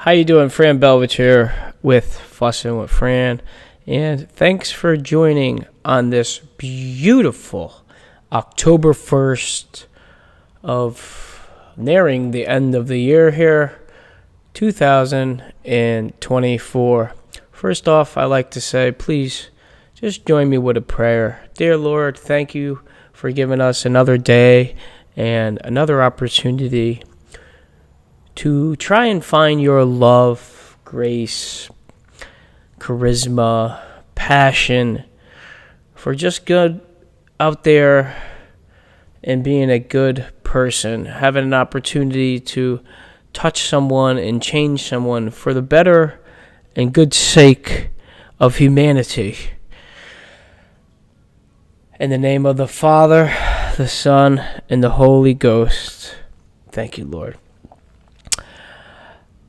How you doing? Fran Belvich here with Fussin' with Fran, and thanks for joining on this beautiful October 1st of nearing the end of the year here, 2024. First off, I like to say, please just join me with a prayer. Dear Lord, thank you for giving us another day and another opportunity to try and find your love, grace, charisma, passion for just good out there and being a good person, having an opportunity to touch someone and change someone for the better and good sake of humanity. In the name of the Father, the Son, and the Holy Ghost. Thank you, Lord.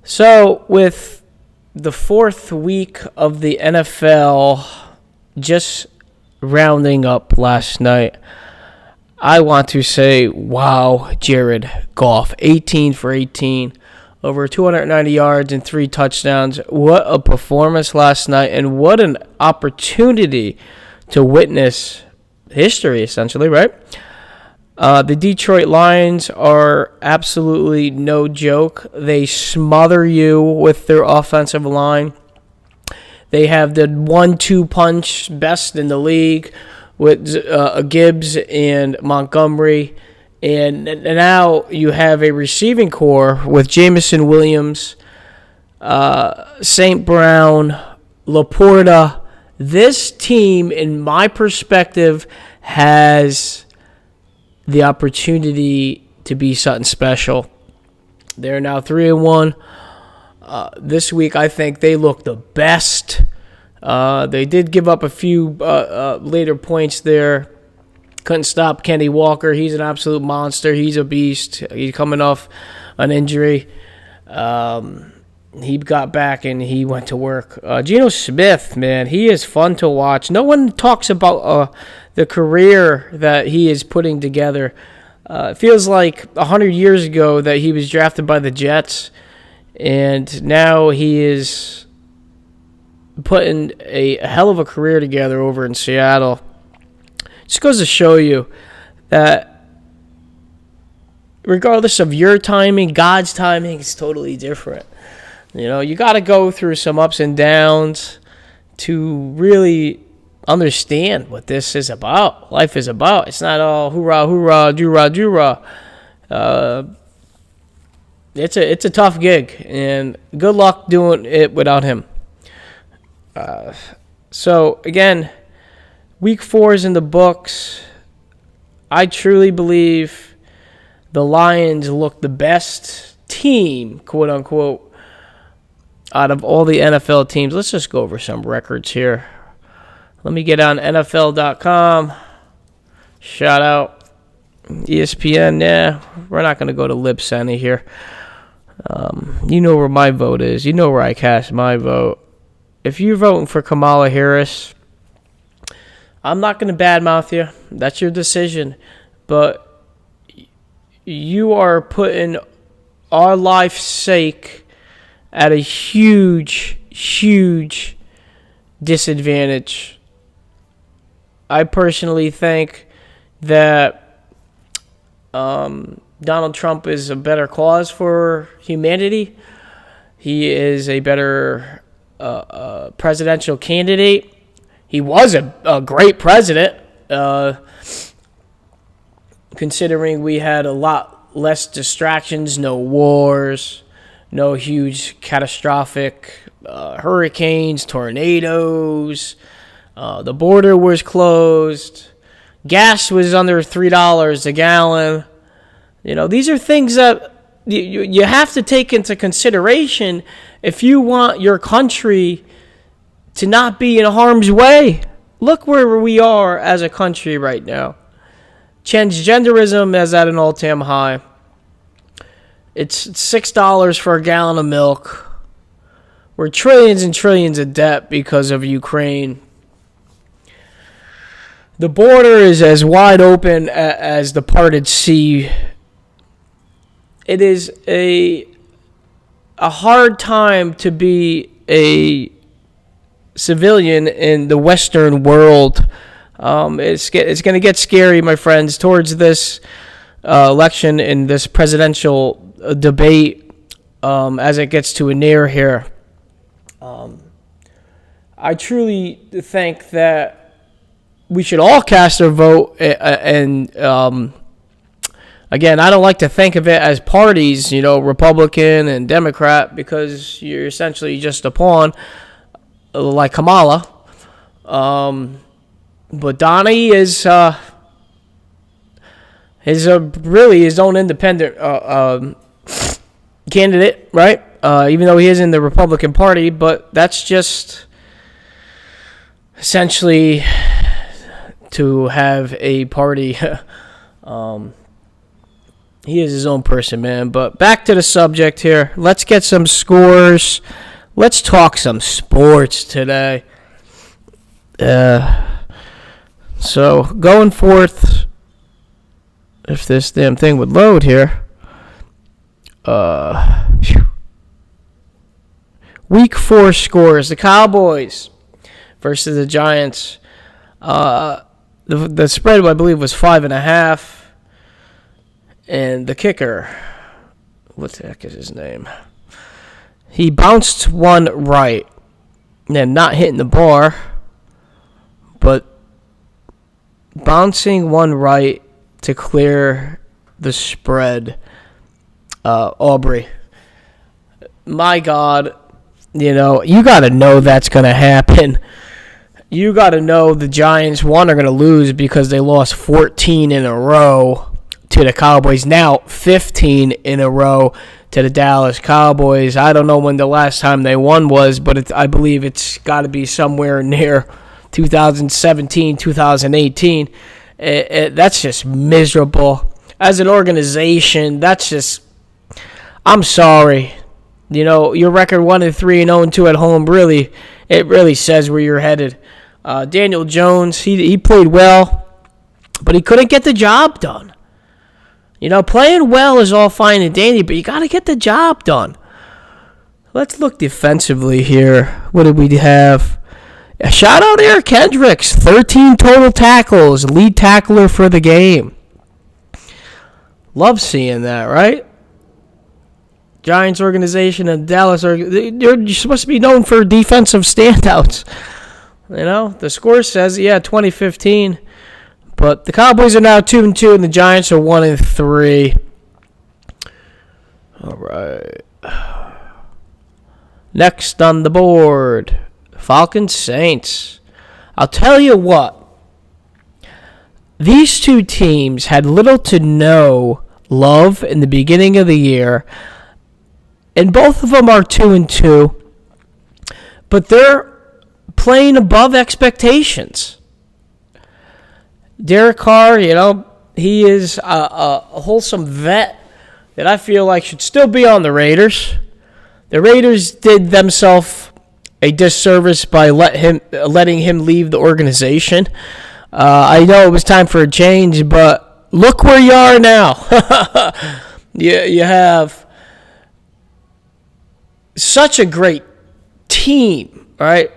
So, with the fourth week of the NFL just rounding up last night, I want to say, wow, Jared Goff, 18 for 18, over 290 yards and 3 touchdowns. What a performance last night, and what an opportunity to witness history, essentially, right? The Detroit Lions are absolutely no joke. They smother you with their offensive line. They have the 1-2 punch best in the league with Gibbs and Montgomery. And now you have a receiving core with Jameson Williams, St. Brown, Laporta. This team, in my perspective, has the opportunity to be something special. They're now 3-1. This week, I think they look the best. They did give up a few later points there. Couldn't stop Kenny Walker. He's an absolute monster. He's a beast. He's coming off an injury. He got back and he went to work. Geno Smith, man, he is fun to watch. No one talks about the career that he is putting together. It feels like 100 years ago that he was drafted by the Jets, and now he is putting a hell of a career together over in Seattle. Just goes to show you that regardless of your timing, God's timing is totally different. You know, you got to go through some ups and downs to really understand what this is about. Life is about. It's not all hoorah, hoorah, doo-rah, doo-rah. It's a tough gig, and good luck doing it without him. So, again, week 4 is in the books. I truly believe the Lions look the best team, quote-unquote, out of all the NFL teams. Let's just go over some records here. Let me get on NFL.com. Shout out ESPN. Yeah, we're not going to go to Libsyn here. You know where my vote is. You know where I cast my vote. If you're voting for Kamala Harris, I'm not going to badmouth you. That's your decision. But you are putting our life's sake at a huge, huge disadvantage. I personally think that Donald Trump is a better cause for humanity. He is a better presidential candidate. He was a great president, considering we had a lot less distractions, no wars, no huge catastrophic hurricanes, tornadoes. The border was closed. Gas was under $3 a gallon. You know, these are things that you have to take into consideration if you want your country to not be in harm's way. Look where we are as a country right now. Transgenderism is at an all-time high. It's $6 for a gallon of milk. We're trillions and trillions of debt because of Ukraine. The border is as wide open as the parted sea. It is a a hard time to be a civilian in the Western world. It's going to get scary, my friends, towards this election and this presidential debate as it gets to a near here. I truly think that we should all cast our vote, and again, I don't like to think of it as parties, Republican and Democrat, because you're essentially just a pawn, like Kamala. But Donnie is really his own independent candidate, right? Even though he is in the Republican Party, but that's just essentially to have a party. He is his own person, man. But back to the subject here. Let's get some scores. Let's talk some sports today. So, going forth, if this damn thing would load here. Week 4 scores. The Cowboys versus the Giants. The spread, I believe, was 5.5. And the kicker, what the heck is his name? He bounced one right. And not hitting the bar, but bouncing one right to clear the spread. Aubrey. My God, you got to know that's going to happen. You got to know the Giants, one, are going to lose because they lost 14 in a row to the Cowboys. Now 15 in a row to the Dallas Cowboys. I don't know when the last time they won was, but I believe it's got to be somewhere near 2017, 2018. That's just miserable. As an organization, that's just, I'm sorry. Your record 1-3 and 0-2 at home it really says where you're headed. Daniel Jones, he played well, but he couldn't get the job done. Playing well is all fine and dandy, but you got to get the job done. Let's look defensively here. What did we have? A shout out Eric Kendricks, 13 total tackles, lead tackler for the game. Love seeing that, right? Giants organization and Dallas, you're supposed to be known for defensive standouts. The score says, 2015. But the Cowboys are now 2-2, and the Giants are 1-3. All right. Next on the board, Falcons Saints. I'll tell you what. These two teams had little to no love in the beginning of the year, and both of them are 2-2. But they're playing above expectations. Derek Carr, he is a wholesome vet that I feel like should still be on the Raiders. The Raiders did themselves a disservice by letting him leave the organization. I know it was time for a change, but look where you are now. You have such a great team, right?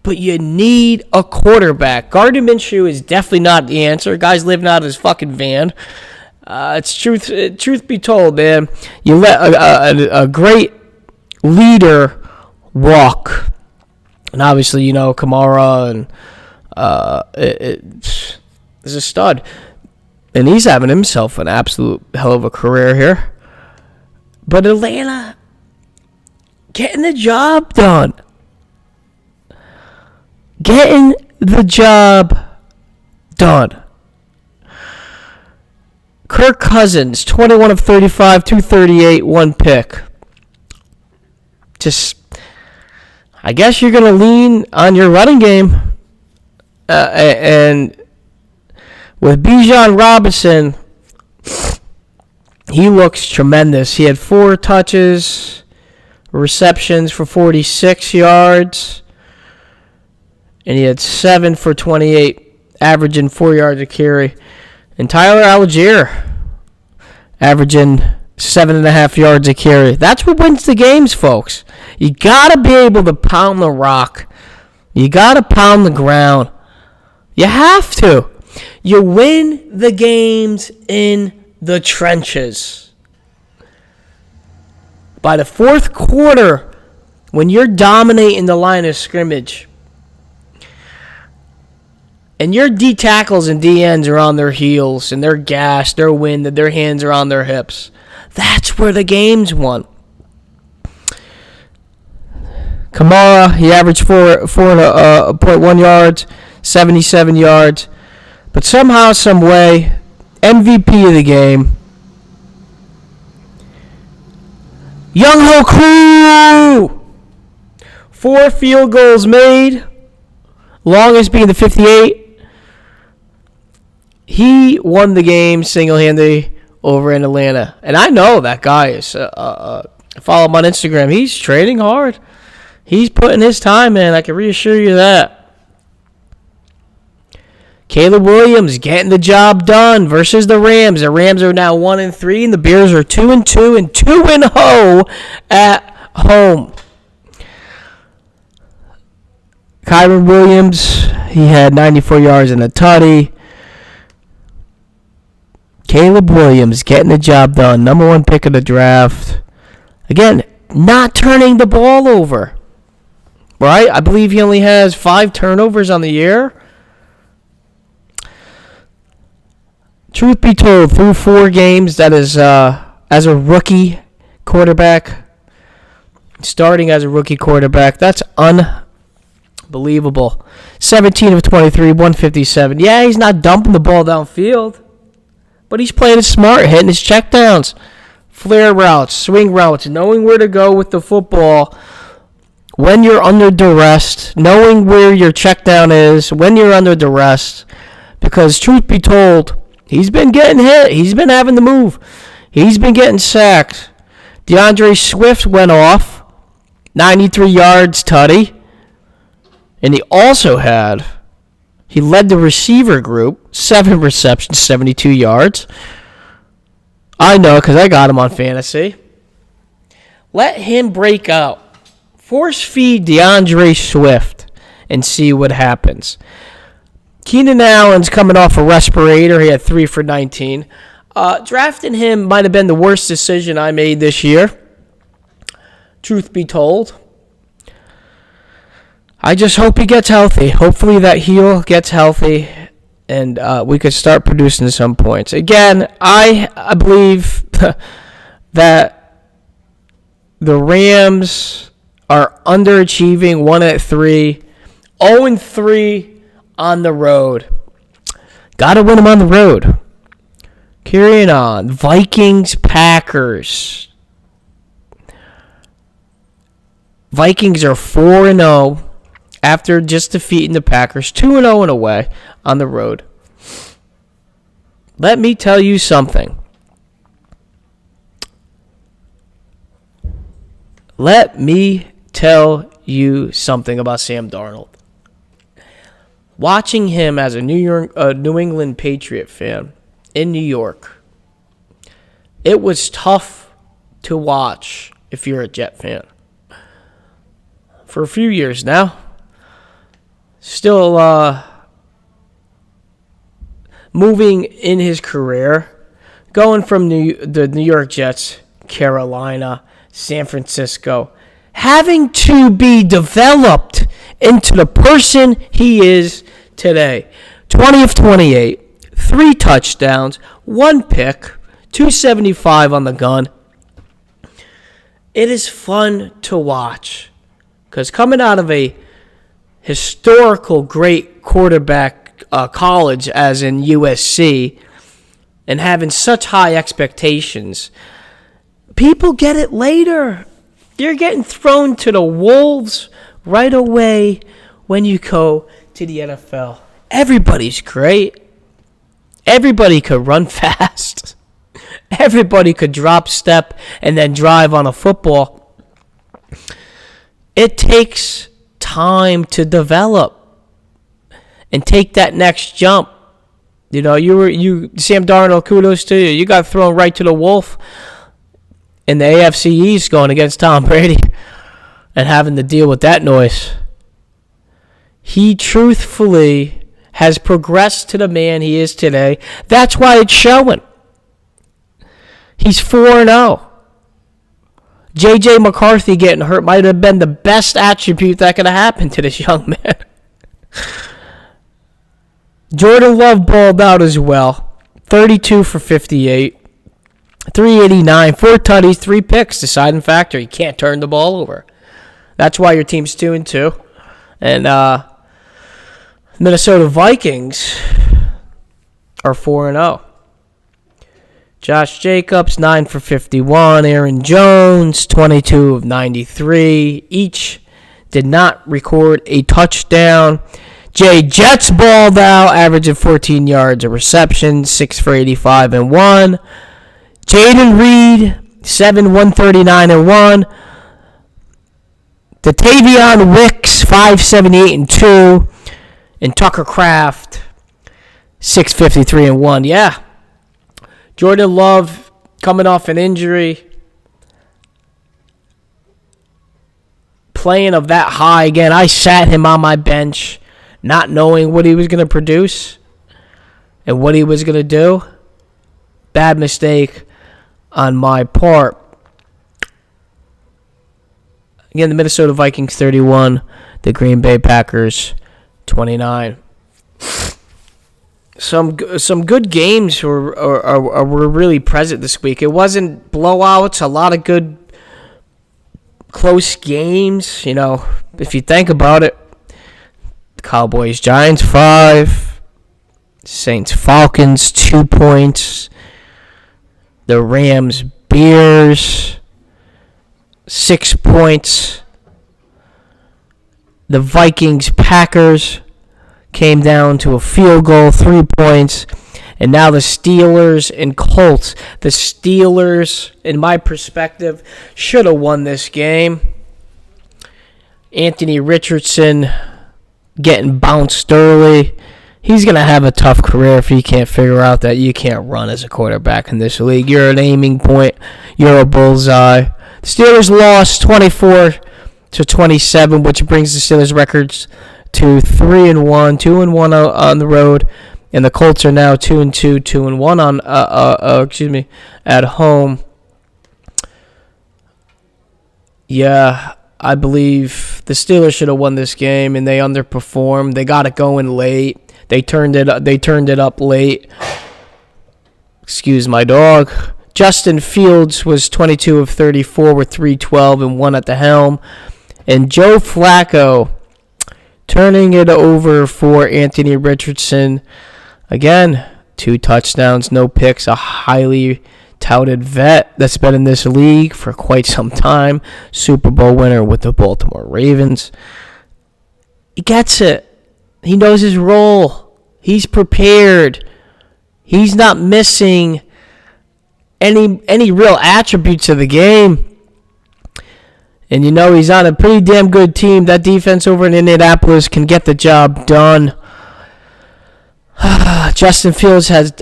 But you need a quarterback. Gardner Minshew is definitely not the answer. Guy's living out of his fucking van. It's truth be told, man. You let a great leader walk. And obviously, Kamara and is a stud. And he's having himself an absolute hell of a career here. But Atlanta, getting the job done. Getting the job done. Kirk Cousins, 21 of 35, 238, one pick. I guess you're going to lean on your running game. And with Bijan Robinson, he looks tremendous. He had 4 touches, receptions for 46 yards. And he had 7 for 28, averaging 4 yards a carry. And Tyler Algier, averaging 7.5 yards a carry. That's what wins the games, folks. You got to be able to pound the rock. You got to pound the ground. You have to. You win the games in the trenches. By the fourth quarter, when you're dominating the line of scrimmage, and your D tackles and D ends are on their heels, and they're gassed, they're winded, their hands are on their hips, that's where the game's won. Kamara, he averaged 4.1 yards, 77 yards. But somehow, some way, MVP of the game, Younghoe Koo! 4 field goals made, longest being the 58. He won the game single-handedly over in Atlanta. And I know that guy is, I follow him on Instagram. He's training hard. He's putting his time in. I can reassure you that. Caleb Williams getting the job done versus the Rams. The Rams are now 1-3, and the Bears are 2-2 and 2-0 at home. Kyren Williams, he had 94 yards and a tutty. Caleb Williams getting the job done. Number 1 pick of the draft. Again, not turning the ball over. Right? I believe he only has 5 turnovers on the year. Truth be told, through 4 games, that is as a rookie quarterback, starting as a rookie quarterback, that's unbelievable. 17 of 23, 157. Yeah, he's not dumping the ball downfield, but he's playing it smart, hitting his checkdowns, flare routes, swing routes, knowing where to go with the football when you're under duress, knowing where your checkdown is when you're under duress, because truth be told, he's been getting hit. He's been having to move. He's been getting sacked. DeAndre Swift went off. 93 yards, tutty. And he led the receiver group. 7 receptions, 72 yards. I know because I got him on fantasy. Let him break out. Force feed DeAndre Swift and see what happens. Keenan Allen's coming off a respirator. He had 3 for 19. Drafting him might have been the worst decision I made this year. Truth be told. I just hope he gets healthy. Hopefully that heel gets healthy and we could start producing some points. Again, I believe that the Rams are underachieving 1-3, 0-3 on the road. Got to win them on the road. Carrying on. Vikings, Packers. Vikings are 4-0 after just defeating the Packers. 2-0 and away on the road. Let me tell you something. Let me tell you something about Sam Darnold. Watching him as a New England Patriot fan in New York, it was tough to watch if you're a Jet fan. For a few years now, still moving in his career, going from the New York Jets, Carolina, San Francisco, having to be developed into the person he is today. 20 of 28, 3 touchdowns, 1 pick, 275 on the gun. It is fun to watch because coming out of a historical great quarterback college as in USC and having such high expectations, people get it later. You're getting thrown to the wolves right away when you go to the NFL. Everybody's great. Everybody could run fast. Everybody could drop step and then drive on a football. It takes time to develop and take that next jump. You know, Sam Darnold, kudos to you. You got thrown right to the wolf. in the AFC East going against Tom Brady and having to deal with that noise. He truthfully has progressed to the man he is today. That's why it's showing. He's 4-0. J.J. McCarthy getting hurt might have been the best attribute that could have happened to this young man. Jordan Love balled out as well. 32 for 58. 389, 4 tutties, 3 picks. Deciding factor. You can't turn the ball over. That's why your team's 2-2. And Minnesota Vikings are 4-0. Josh Jacobs, 9 for 51. Aaron Jones, 22 of 93. Each did not record a touchdown. Jay Jets balled out, averaging 14 yards a reception, 6 for 85 and 1. Jaden Reed, 7, 139 and 1. Datavion Wicks, 578 and 2. And Tucker Kraft, 653 and 1. Yeah. Jordan Love coming off an injury. Playing of that high again. I sat him on my bench, not knowing what he was going to produce and what he was going to do. Bad mistake on my part. Again, the Minnesota Vikings 31, the Green Bay Packers 29. Some good games were really present this week. It wasn't blowouts. A lot of good close games. You know, if you think about it, the Cowboys Giants 5, Saints Falcons 2 points, the Rams Bears 6 points, the Vikings Packers came down to a field goal, 3 points. And now the Steelers and Colts. The Steelers, in my perspective, should have won this game. Anthony Richardson getting bounced early. He's going to have a tough career if he can't figure out that you can't run as a quarterback in this league. You're an aiming point. You're a bullseye. The Steelers lost 24-27, which brings the Steelers records to 3-1, 2-1 on the road, and the Colts are now 2-2, 2-1 on at home. Yeah, I believe the Steelers should have won this game, and they underperformed. They got it going late. They turned it up late. Excuse my dog. Justin Fields was 22 of 34 with 312 and 1 at the helm, and Joe Flacco turning it over for Anthony Richardson. Again, 2 touchdowns, no picks, a highly touted vet that's been in this league for quite some time. Super Bowl winner with the Baltimore Ravens. He gets it. He knows his role. He's prepared. He's not missing any real attributes of the game. And you know he's on a pretty damn good team. That defense over in Indianapolis can get the job done. Justin Fields has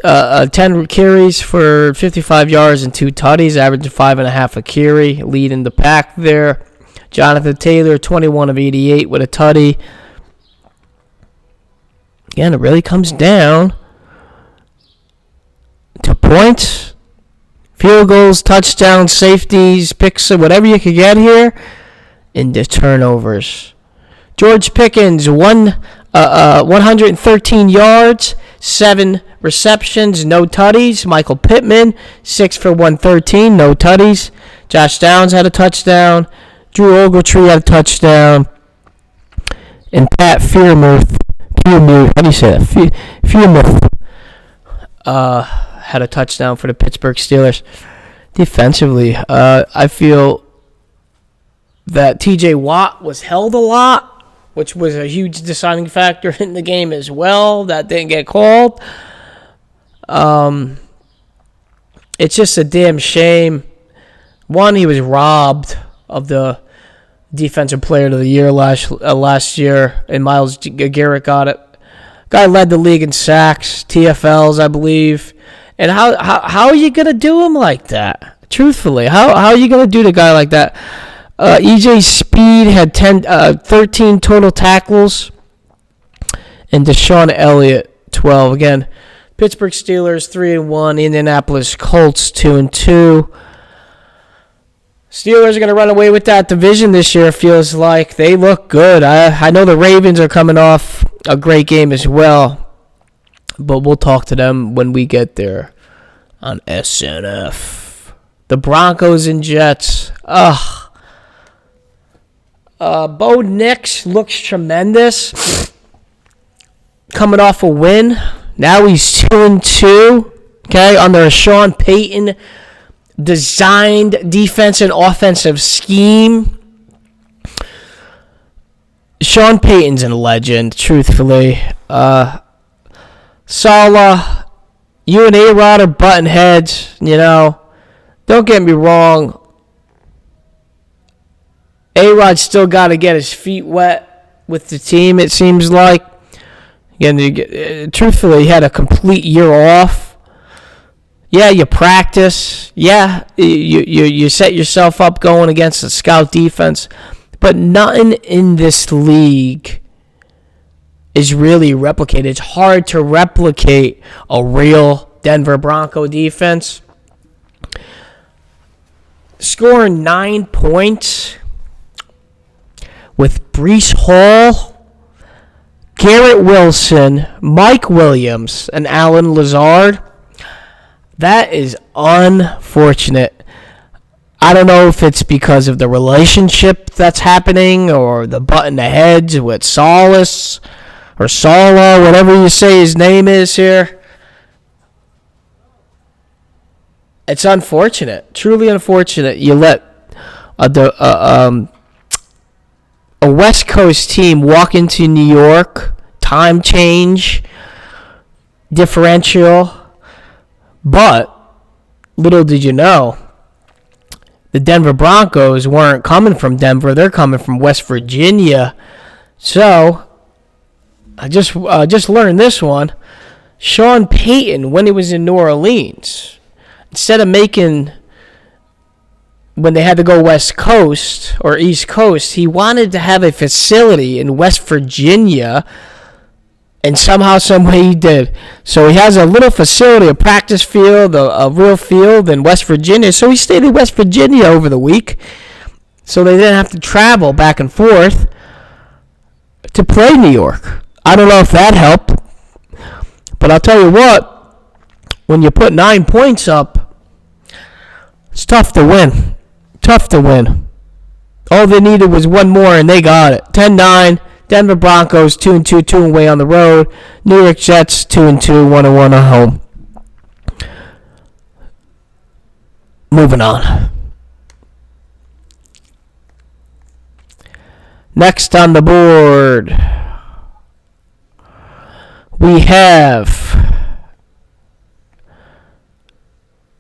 10 carries for 55 yards and 2 tutties, averaging 5.5 a carry, leading the pack there. Jonathan Taylor, 21 of 88 with a tutty. Again, it really comes down to points, field goals, touchdowns, safeties, picks, whatever you could get here, and the turnovers. George Pickens, 113 yards, 7 receptions, no tutties. Michael Pittman, 6 for 113, no tutties. Josh Downs had a touchdown. Drew Ogletree had a touchdown. And Pat Freiermuth, how do you say that? Freiermuth had a touchdown for the Pittsburgh Steelers. Defensively, I feel that TJ Watt was held a lot, which was a huge deciding factor in the game as well. That didn't get called. It's just a damn shame. One, he was robbed of the Defensive Player of the Year last year, and Myles Garrett got it. Guy led the league in sacks, TFLs, I believe. And how are you going to do him like that? Truthfully, how are you going to do to a guy like that? EJ Speed had 13 total tackles, and Deshaun Elliott 12. Again, Pittsburgh Steelers 3-1, Indianapolis Colts 2-2. Steelers are going to run away with that division this year. Feels like they look good. I know the Ravens are coming off a great game as well, but we'll talk to them when we get there on SNF. The Broncos and Jets. Bo Nix looks tremendous. Coming off a win. Now he's 2-2. Okay, under a Sean Payton designed defense and offensive scheme. Sean Payton's a legend, truthfully. Saleh, you and A-Rod are button heads, you know. Don't get me wrong. A-Rod still got to get his feet wet with the team, it seems like. Again, truthfully, he had a complete year off. Yeah, you practice. Yeah, you set yourself up going against a scout defense. But nothing in this league is really replicated. It's hard to replicate a real Denver Bronco defense. Scoring 9 points with Breece Hall, Garrett Wilson, Mike Williams, and Allen Lazard. That is unfortunate. I don't know if it's because of the relationship that's happening or the button heads with Solace or Sala, whatever you say his name is here. It's unfortunate, truly unfortunate. You let a West Coast team walk into New York, time change, differential, but little did you know, the Denver Broncos weren't coming from Denver; they're coming from West Virginia. So I just learned this one. Sean Payton, when he was in New Orleans, instead of making, when they had to go West Coast or East Coast, he wanted to have a facility in West Virginia, and somehow, some way he did. So he has a little facility, a practice field, a real field in West Virginia. So he stayed in West Virginia over the week, so they didn't have to travel back and forth to play New York. I don't know if that helped, but I'll tell you what, when you put 9 points up, it's tough to win. Tough to win. All they needed was one more, and they got it. 10-9. Denver Broncos 2-2, 2-away on the road. New York Jets 2-2, 1-1 at home. Moving on. Next on the board, we have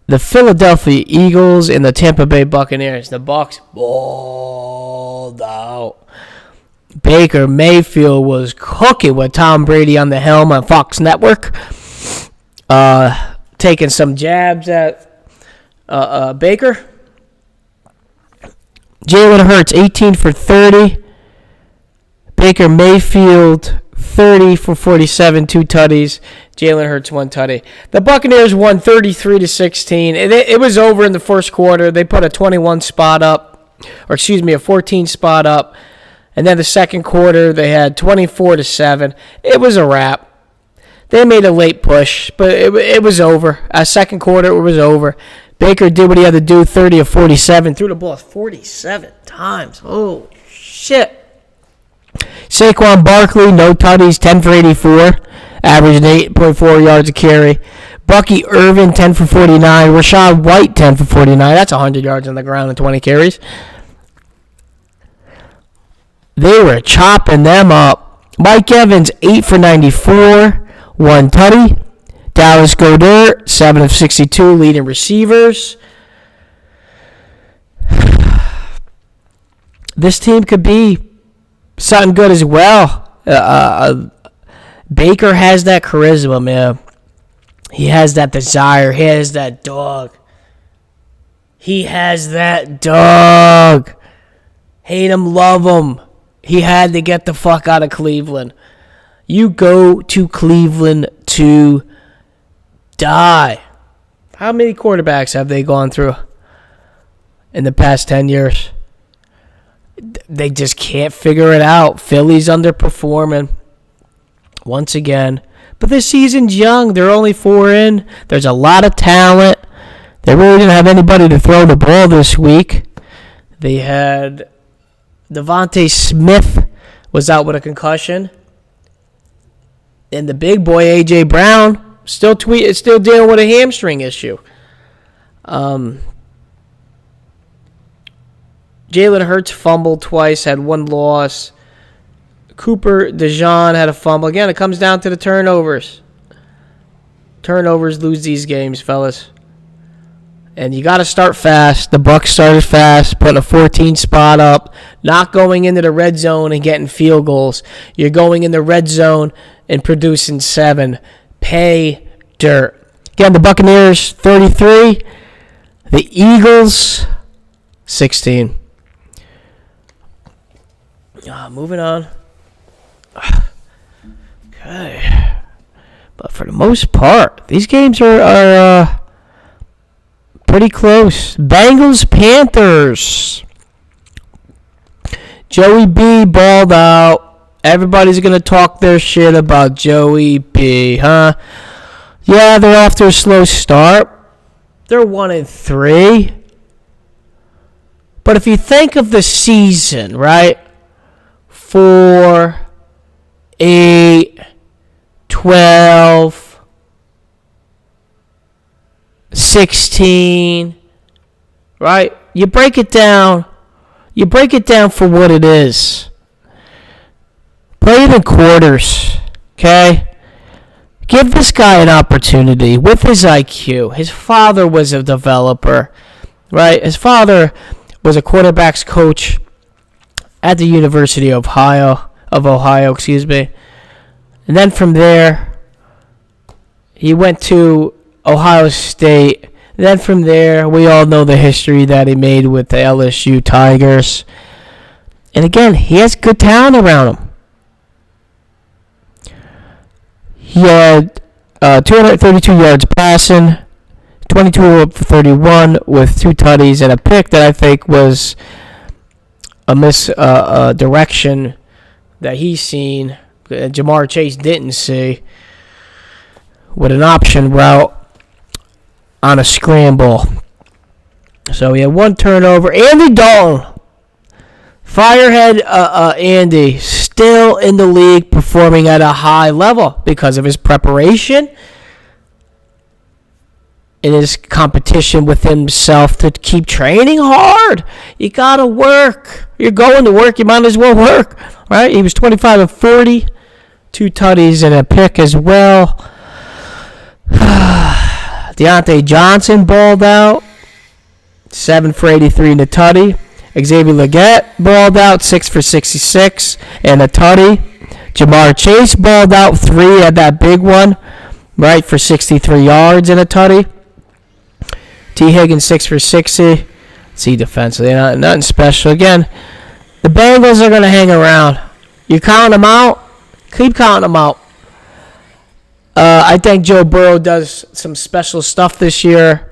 the Philadelphia Eagles and the Tampa Bay Buccaneers. The Bucs balled out. Baker Mayfield was cooking with Tom Brady on the helm on Fox Network. Taking some jabs at Baker. Jalen Hurts, 18 for 30. Baker Mayfield, 30 for 47, 2 tutties. Jalen Hurts, 1 tutty. The Buccaneers won 33-16. It was over in the first quarter. They put a 21 spot up, a 14 spot up. And then the second quarter, they had 24-7. It was a wrap. They made a late push, but it was over. Second quarter, it was over. Baker did what he had to do, 30 of 47. Threw the ball 47 times. Oh, shit. Saquon Barkley, no tutties, 10 for 84. Averaging 8.4 yards a carry. Bucky Irvin, 10 for 49. Rachaad White, 10 for 49. That's 100 yards on the ground and 20 carries. They were chopping them up. Mike Evans, 8 for 94, 1 tutty. Dallas Goedert, 7 of 62, leading receivers. This team could be something good as well. Baker has that charisma, man. He has that desire. He has that dog. He has that dog. Hate him, love him. He had to get the fuck out of Cleveland. You go to Cleveland to die. How many quarterbacks have they gone through in the past 10 years? They just can't figure it out. Philly's underperforming once again. But this season's young. They're only 4 in. There's a lot of talent. They really didn't have anybody to throw the ball this week. They had Devontae Smith was out with a concussion. And the big boy, A.J. Brown, still dealing with a hamstring issue. Jalen Hurts fumbled twice, had 1 loss. Cooper DeJean had a fumble. Again, it comes down to the turnovers. Turnovers lose these games, fellas. And you got to start fast. The Bucs started fast, putting a 14 spot up, not going into the red zone and getting field goals. You're going in the red zone and producing 7. Pay dirt. Again, the Buccaneers 33, the Eagles 16. Moving on. Okay. But for the most part, these games are pretty close. Bengals, Panthers. Joey B balled out. Everybody's going to talk their shit about Joey B, huh? Yeah, they're off to a slow start. They're 1-3. But if you think of the season, right? 4, 8, 12, 16, right? You break it down for what it is. Play it in quarters, okay? Give this guy an opportunity with his IQ. His father was a developer, right? His father was a quarterbacks coach at the University of Ohio, And then from there, he went to Ohio State. And then from there, we all know the history that he made with the LSU Tigers. And again, he has good talent around him. He had 232 yards passing, 22 of 31 with 2 tutties and a pick that I think was a misdirection that he's seen. Jamar Chase didn't see with an option route on a scramble. So he had 1 turnover. Andy Dalton. Firehead Andy, still in the league, performing at a high level because of his preparation and his competition with himself to keep training hard. You got to work. You're going to work. You might as well work, right? He was 25 of 40, 2 tutties and a pick as well. Deontay Johnson balled out, 7 for 83 and a tutty. Xavier Legette balled out, 6 for 66 and a tutty. Jamar Chase balled out, 3 at that big one, right, for 63 yards and a tutty. T. Higgins, 6 for 60. See defensively, nothing special. Again, the Bengals are going to hang around. You count them out, keep counting them out. I think Joe Burrow does some special stuff this year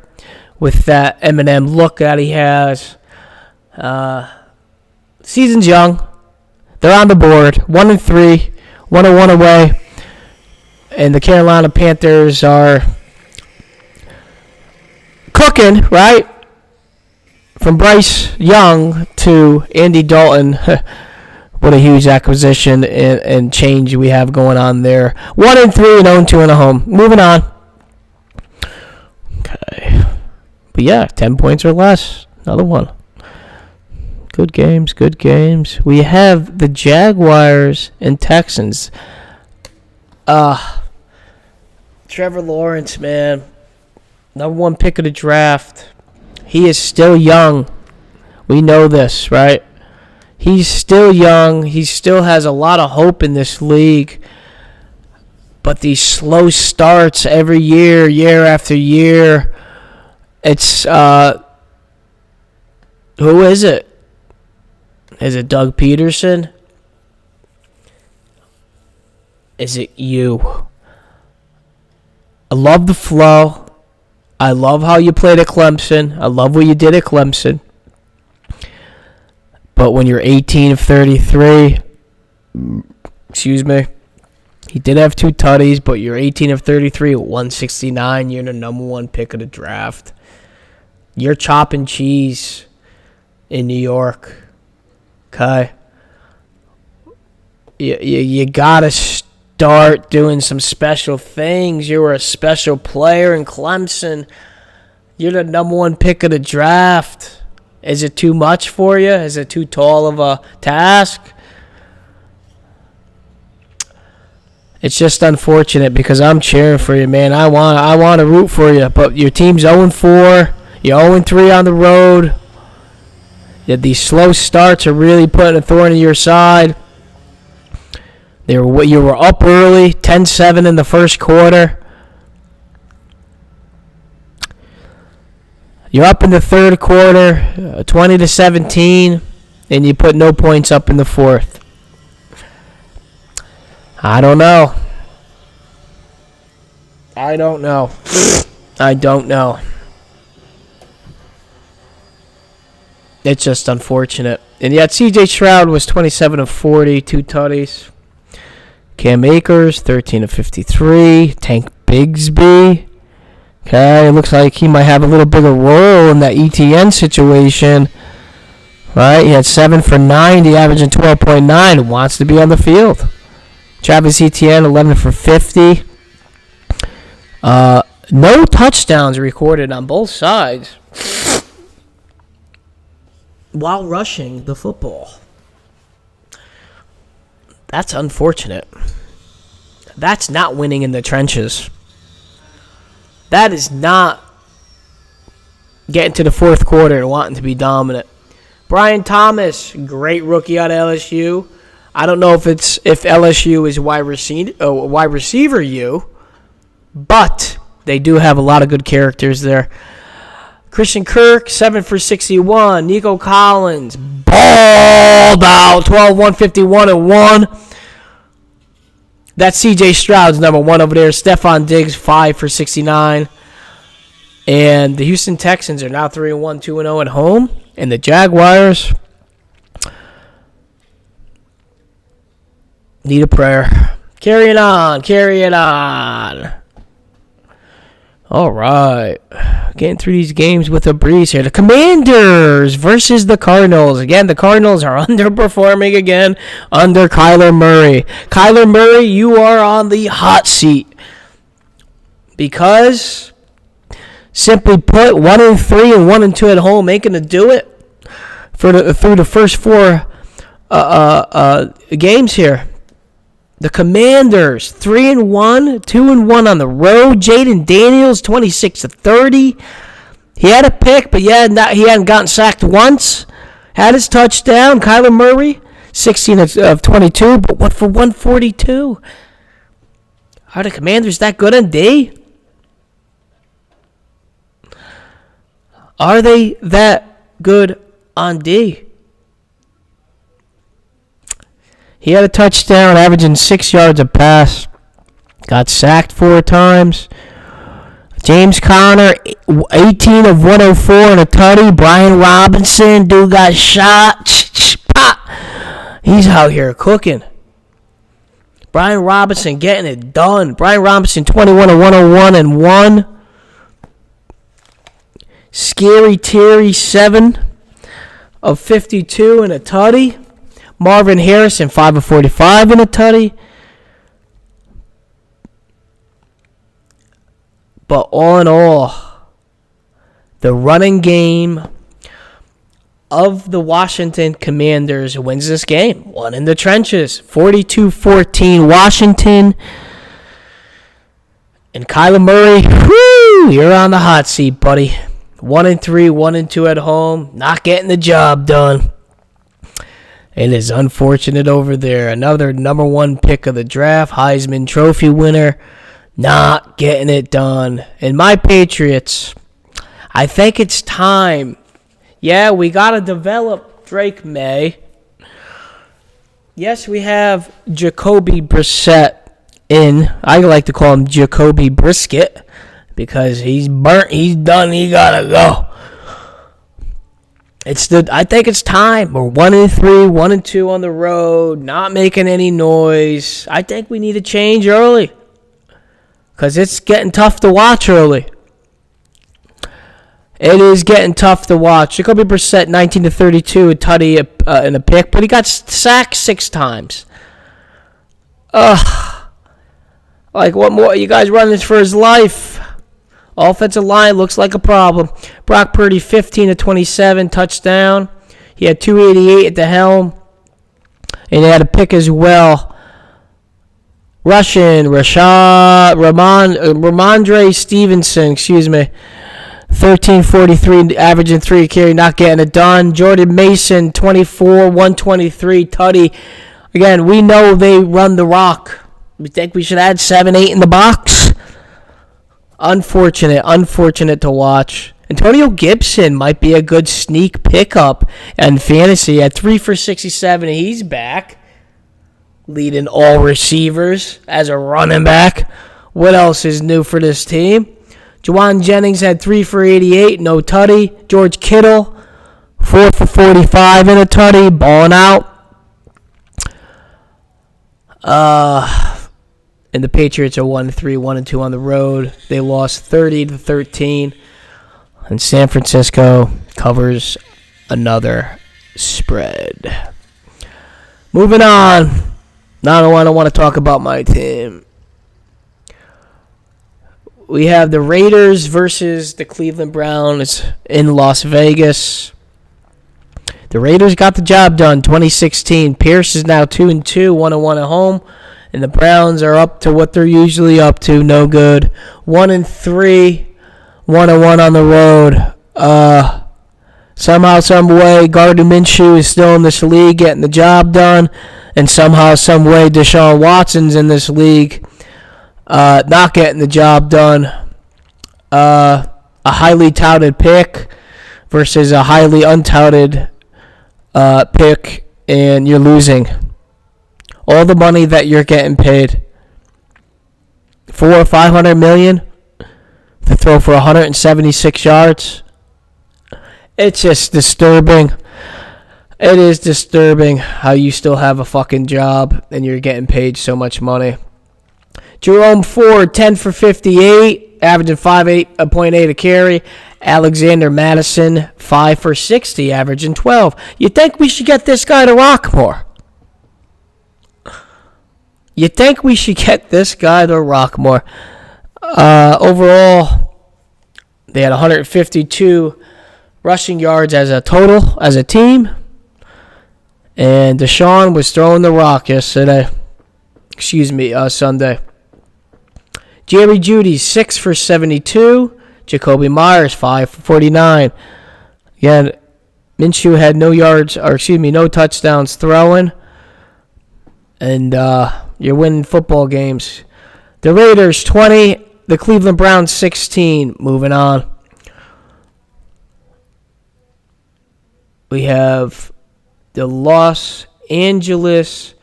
with that Eminem look that he has. Season's young. They're on the board. 1-3. 1-1 away. And the Carolina Panthers are cooking, right? From Bryce Young to Andy Dalton. What a huge acquisition and change we have going on there. 1-3 and 0-2 in a home. Moving on. Okay. But yeah, 10 points or less. Another one. Good games, good games. We have the Jaguars and Texans. Trevor Lawrence, man. Number 1 pick of the draft. He is still young. We know this, right? He's still young. He still has a lot of hope in this league. But these slow starts every year, year after year, it's Who is it? Is it Doug Peterson? Is it you? I love the flow. I love how you played at Clemson. I love what you did at Clemson. But when you're 18 of 33, excuse me, he did have 2 tutties, but you're 18 of 33 at 169. You're the number 1 pick of the draft. You're chopping cheese in New York. Okay? You got to start doing some special things. You were a special player in Clemson. You're the number 1 pick of the draft. Is it too much for you? Is it too tall of a task? It's just unfortunate because I'm cheering for you, man. I want to root for you, but your team's 0-4. You're 0-3 on the road. These slow starts are really putting a thorn in your side. You were up early, 10-7 in the first quarter. You're up in the third quarter, 20-17, and you put no points up in the fourth. I don't know. I don't know. It's just unfortunate. And yet, C.J. Stroud was 27 of 40, 2 tutties. Cam Akers, 13 of 53. Tank Bigsby. Okay, it looks like he might have a little bigger role in that ETN situation. Right, he had 7 for 90, averaging 12.9. Wants to be on the field. Travis Etienne, 11 for 50. No touchdowns recorded on both sides while rushing the football. That's unfortunate. That's not winning in the trenches. That is not getting to the fourth quarter and wanting to be dominant. Brian Thomas, great rookie out of LSU. I don't know if LSU is wide receiver U, but they do have a lot of good characters there. Christian Kirk, 7 for 61. Nico Collins, balled out, 12, 151, and 1. That's C.J. Stroud's number 1 over there. Stephon Diggs, 5 for 69. And the Houston Texans are now 3-1, 2-0 at home. And the Jaguars need a prayer. Carry it on. All right. Getting through these games with a breeze here. The Commanders versus the Cardinals. Again, the Cardinals are underperforming again under Kyler Murray. Kyler Murray, you are on the hot seat. Because, simply put, 1-3 and 2 at home ain't going to do it through the first 4 games here. The Commanders, 3-1, 2-1 on the road. Jaden Daniels, 26-30. He had a pick, but he hadn't gotten sacked once. Had his touchdown. Kyler Murray, 16 of 22, but what for 142? Are the Commanders that good on D? Are they that good on D? He had a touchdown, averaging 6 yards a pass. Got sacked 4 times. James Conner, 18 of 104 and a tutty. Brian Robinson, dude got shot. He's out here cooking. Brian Robinson getting it done. Brian Robinson, 21 of 101 and 1. Scary Terry, 7 of 52 and a tutty. Marvin Harrison, 5 of 45 in a tutty. But all in all, the running game of the Washington Commanders wins this game. One in the trenches. 42-14 Washington. And Kyler Murray, you're on the hot seat, buddy. 1-3, 1-2 at home. Not getting the job done. It is unfortunate over there. Another number 1 pick of the draft, Heisman Trophy winner, not getting it done. And my Patriots, I think it's time Yeah, we got to develop Drake May. Yes, we have Jacoby Brissett in. I like to call him Jacoby Brisket because he's burnt, he's done, he got to go. I think it's time. We're 1-3, 1-2 on the road, not making any noise. I think we need a change early because it's getting tough to watch early. It is getting tough to watch. Jacoby Brissett, 19-32, a tutty and a pick, but he got sacked 6 times. Like, what more? You guys running for his life. Offensive line looks like a problem. Brock Purdy, 15-27, touchdown. He had 288 at the helm. And he had a pick as well. Ramondre Stevenson, 13-43, averaging 3 carry, not getting it done. Jordan Mason, 24, 123, tutty. Again, we know they run the rock. We think we should add 7-8 in the box. Unfortunate to watch. Antonio Gibson might be a good sneak pickup in fantasy at 3 for 67. He's back, leading all receivers as a running back. What else is new for this team? Juwan Jennings had 3 for 88, no tutty. George Kittle, 4 for 45 and a tutty, balling out. And the Patriots are 1-3, 1-2 on the road. They lost 30-13. And San Francisco covers another spread. Moving on. Now I don't want to talk about my team. We have the Raiders versus the Cleveland Browns in Las Vegas. The Raiders got the job done, 2016. Pierce is now 2-2, 1-1 at home. And the Browns are up to what they're usually up to, no good. 1-3, 1-1 on the road. Somehow, some way, Gardner Minshew is still in this league getting the job done. And somehow, some way, Deshaun Watson's in this league not getting the job done. A highly touted pick versus a highly untouted pick, and you're losing. All the money that you're getting paid, $400 or $500 million to throw for 176 yards. It's just disturbing. It is disturbing how you still have a fucking job and you're getting paid so much money. Jerome Ford, 10 for 58, averaging 5.8 a carry. Alexander Madison, 5 for 60, averaging 12. You think we should get this guy to rock more? You think we should get this guy to rock more? Overall, they had 152 rushing yards as a total, as a team. And Deshaun was throwing the rock yesterday. Sunday. Jerry Jeudy, 6 for 72. Jacoby Myers, 5 for 49. Again, Minshew had no touchdowns throwing. And you're winning football games. The Raiders, 20. The Cleveland Browns, 16. Moving on. We have the Los Angeles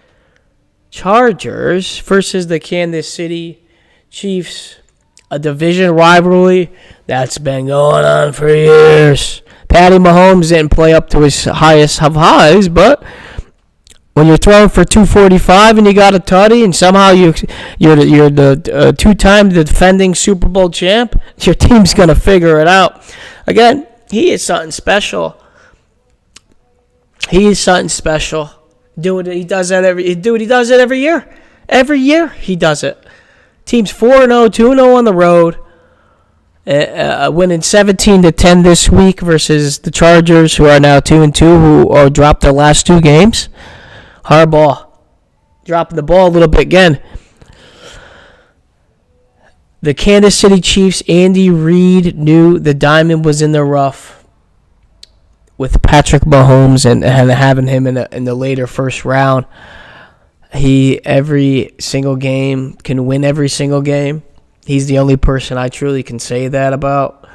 Chargers versus the Kansas City Chiefs. A division rivalry that's been going on for years. Patty Mahomes didn't play up to his highest of highs, but when you're throwing for 245 and you got a tutty, and somehow you're the two-time defending Super Bowl champ, your team's gonna figure it out. Again, he is something special. He does it every year. Every year he does it. Team's 4-0, 2-0 on the road. Winning 17-10 this week versus the Chargers, who are now 2-2, who dropped their last 2 games. Harbaugh dropping the ball a little bit again. The Kansas City Chiefs, Andy Reid knew the diamond was in the rough with Patrick Mahomes and having him in the later first round. He, every single game, can win every single game. He's the only person I truly can say that about.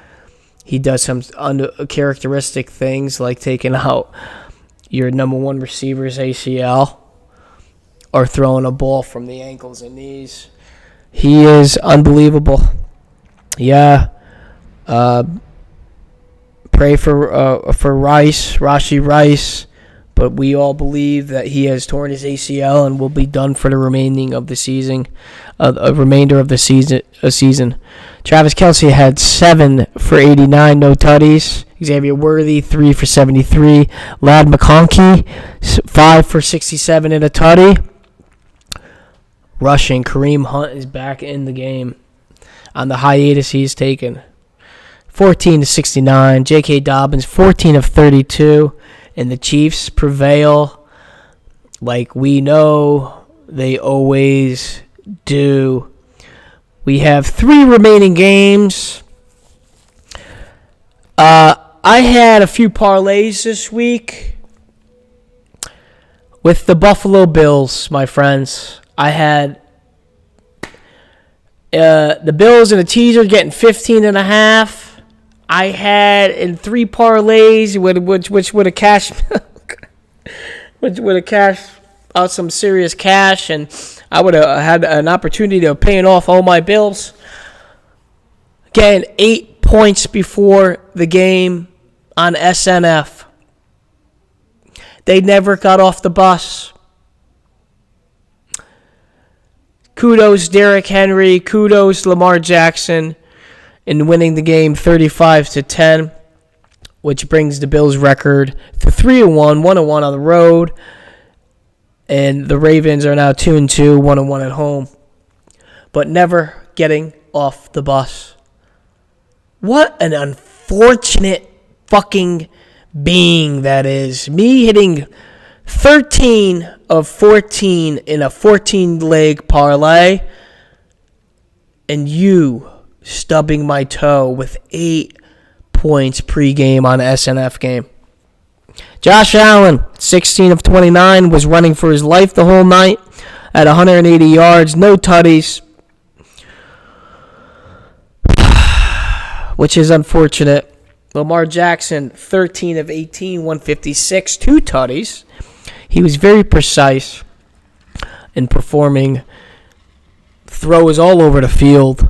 He does some uncharacteristic things like taking out your number one receiver's ACL or throwing a ball from the ankles and knees. He is unbelievable. Yeah. Pray for Rashee Rice, but we all believe that he has torn his ACL and will be done for the remainder of the season. Travis Kelce had 7 for 89, no tutties. Xavier Worthy, 3 for 73. Ladd McConkey, 5 for 67 and a tutty. Rushing, Kareem Hunt is back in the game on the hiatus he's taken. 14 to 69. J.K. Dobbins, 14 of 32. And the Chiefs prevail like we know they always do. We have 3 remaining games. I had a few parlays this week with the Buffalo Bills, my friends. I had the Bills and the teaser getting 15.5. I had in 3 parlays, which would have cashed, out some serious cash, and I would have had an opportunity of paying off all my bills. Getting 8 points before the game on SNF. They never got off the bus. Kudos Derrick Henry. Kudos Lamar Jackson in winning the game 35-10, which brings the Bills' record to 3-1, 1-1 on the road, and the Ravens are now 2-2, 1-1 at home, but never getting off the bus. What an unfortunate fucking being that is. Me hitting 13 of 14 in a 14-leg parlay, and you stubbing my toe with 8 points pregame on SNF game. Josh Allen, 16 of 29, was running for his life the whole night at 180 yards, no tutties, which is unfortunate. Lamar Jackson, 13 of 18, 156, 2 tutties. He was very precise in performing throws all over the field.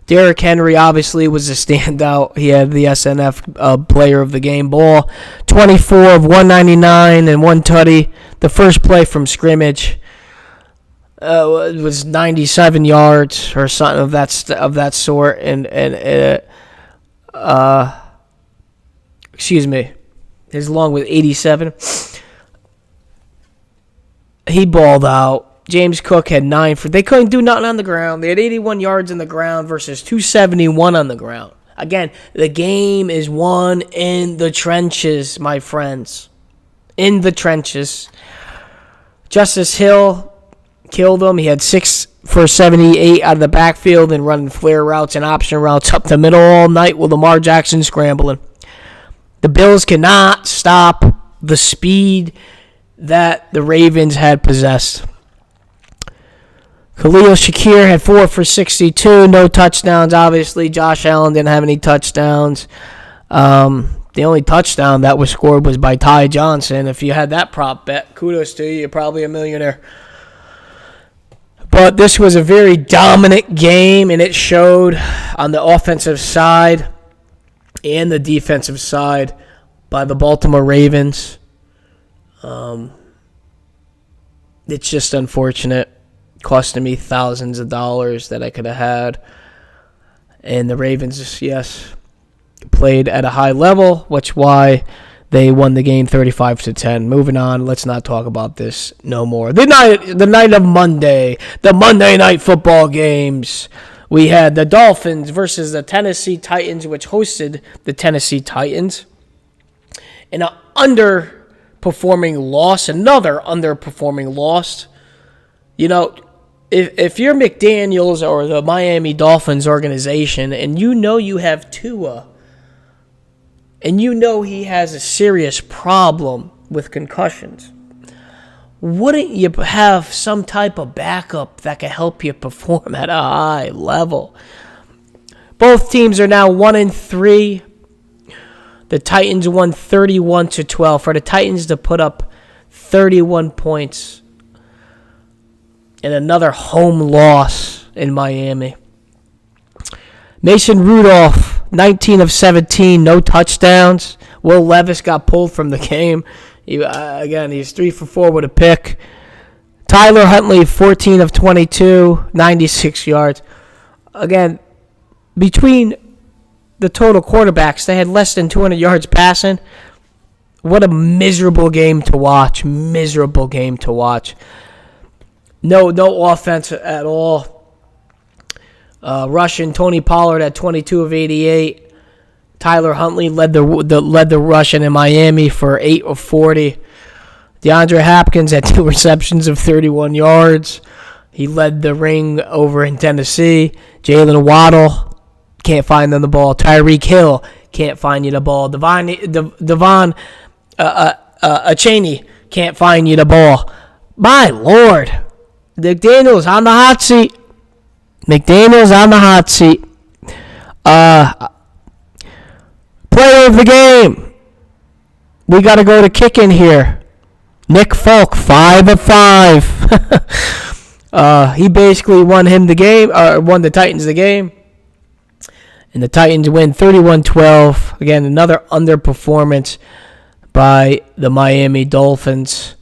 Derrick Henry obviously was a standout. He had the SNF player of the game ball. 24 of 199 and 1 tutty. The first play from scrimmage was 97 yards or something of that sort. Excuse me. His long with 87. He balled out. James Cook had 9 for. They couldn't do nothing on the ground. They had 81 yards on the ground versus 271 on the ground. Again, the game is won in the trenches, my friends. In the trenches. Justice Hill killed him. He had 6 for 78 out of the backfield and running flare routes and option routes up the middle all night with Lamar Jackson scrambling. The Bills cannot stop the speed that the Ravens had possessed. Khalil Shakir had 4 for 62, no touchdowns, obviously. Josh Allen didn't have any touchdowns. The only touchdown that was scored was by Ty Johnson. If you had that prop bet, kudos to you. You're probably a millionaire. But this was a very dominant game, and it showed on the offensive side and the defensive side by the Baltimore Ravens. It's just unfortunate. Costing me thousands of dollars that I could have had. And the Ravens, yes, played at a high level, which why they won the game 35-10. Moving on, let's not talk about this no more. The night of Monday, the Monday night football games. We had the Dolphins versus the Tennessee Titans, which hosted the Tennessee Titans. In an underperforming loss, another underperforming loss. You know, if you're McDaniels or the Miami Dolphins organization and you know you have Tua and you know he has a serious problem with concussions, wouldn't you have some type of backup that can help you perform at a high level? Both teams are now 1-3. The Titans won 31-12. For the Titans to put up 31 points in another home loss in Miami. Mason Rudolph, 19 of 17, no touchdowns. Will Levis got pulled from the game. He's 3 for 4 with a pick. Tyler Huntley, 14 of 22, 96 yards. Again, between the total quarterbacks, they had less than 200 yards passing. What a miserable game to watch. Miserable game to watch. No offense at all. Rushing, Tony Pollard at 22 of 88. Tyler Huntley led the rushing in Miami for 8 of 40. DeAndre Hopkins had 2 receptions of 31 yards. He led the ring over in Tennessee. Jalen Waddle can't find them the ball. Tyreek Hill can't find you the ball. Devon Achaney can't find you the ball. My Lord. McDaniels on the hot seat. Player of the game. We got to go to kicking here. Nick Folk, 5 of 5. He basically won the Titans the game. And the Titans win 31-12. Again, another underperformance by the Miami Dolphins.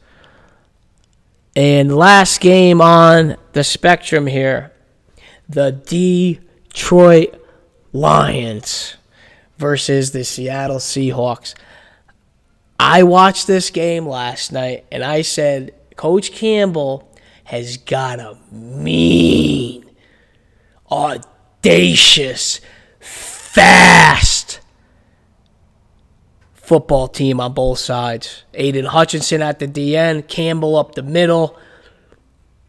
And last game on the spectrum here, the Detroit Lions versus the Seattle Seahawks. I watched this game last night, and I said, Coach Campbell has got a mean, audacious, fast football team on both sides. Aiden Hutchinson at the DN, Campbell up the middle,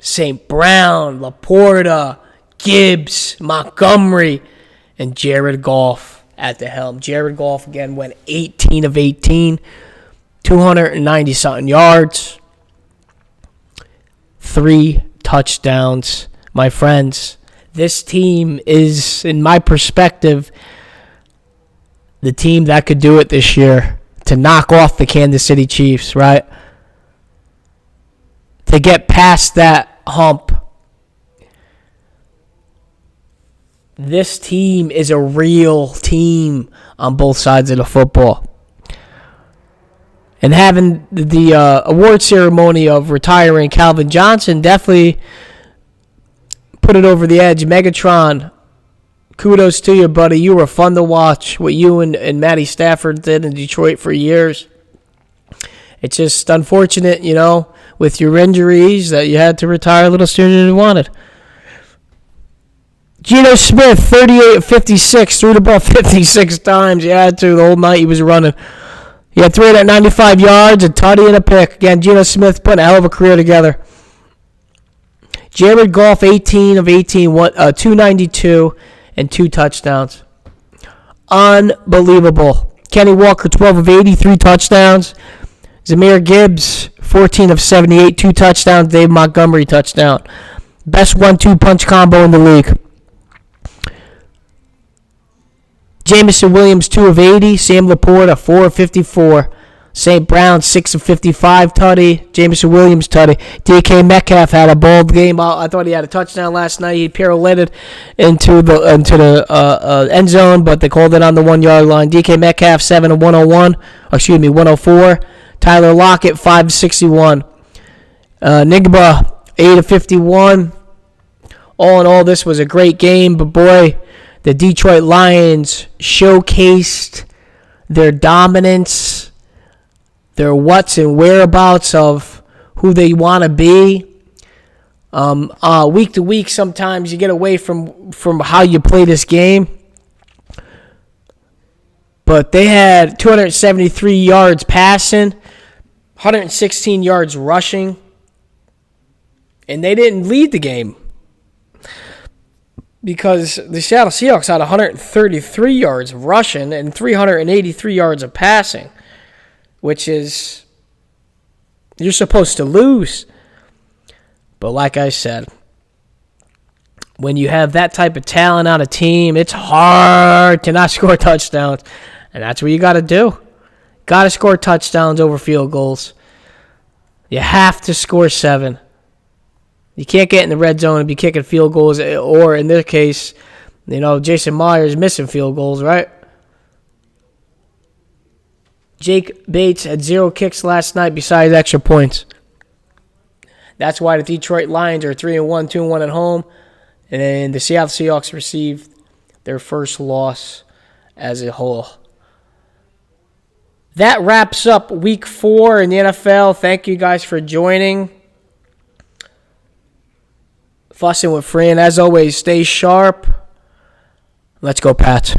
St. Brown, Laporta, Gibbs, Montgomery, and Jared Goff at the helm. Jared Goff again went 18 of 18, 290-something yards, 3 touchdowns. My friends, this team is, in my perspective, the team that could do it this year to knock off the Kansas City Chiefs, right? To get past that hump. This team is a real team on both sides of the football. And having the award ceremony of retiring Calvin Johnson definitely put it over the edge. Megatron, kudos to you, buddy. You were fun to watch. What you and Matty Stafford did in Detroit for years. It's just unfortunate, with your injuries that you had to retire a little sooner than you wanted. Geno Smith, 38 of 56, threw the ball 56 times. He had to the whole night he was running. He had 395 yards, a tutty, and a pick. Again, Geno Smith putting a hell of a career together. Jared Goff, 18 of 18, 292, and 2 touchdowns. Unbelievable. Kenny Walker, 12 of 80, 3 touchdowns. Zamir Gibbs, 14 of 78, 2 touchdowns. Dave Montgomery, touchdown. Best 1-2 punch combo in the league. Jameson Williams, 2 of 80. Sam Laporta, 4 of 54. St. Brown, 6 of 55, tutty. Jameson Williams, tutty. DK Metcalf had a bold game. I thought he had a touchdown last night. He pirouetted into the end zone, but they called it on the 1-yard line. DK Metcalf, 7 of 104. Tyler Lockett, 5 of 61. Nigba, 8 of 51. All in all, this was a great game, but boy, the Detroit Lions showcased their dominance, their what's and whereabouts of who they want to be. Week to week, sometimes you get away from how you play this game. But they had 273 yards passing, 116 yards rushing, and they didn't lead the game because the Seattle Seahawks had 133 yards rushing and 383 yards of passing, which is, you're supposed to lose. But like I said, when you have that type of talent on a team, it's hard to not score touchdowns. And that's what you got to do. Got to score touchdowns over field goals. You have to score 7. You can't get in the red zone and be kicking field goals, or in this case, Jason Myers missing field goals, right? Jake Bates had 0 kicks last night besides extra points. That's why the Detroit Lions are 3-1, 2-1 at home, and the Seattle Seahawks received their first loss as a whole. That wraps up Week 4 in the NFL. Thank you guys for joining. Fussing with Fran. As always, stay sharp. Let's go, Pats.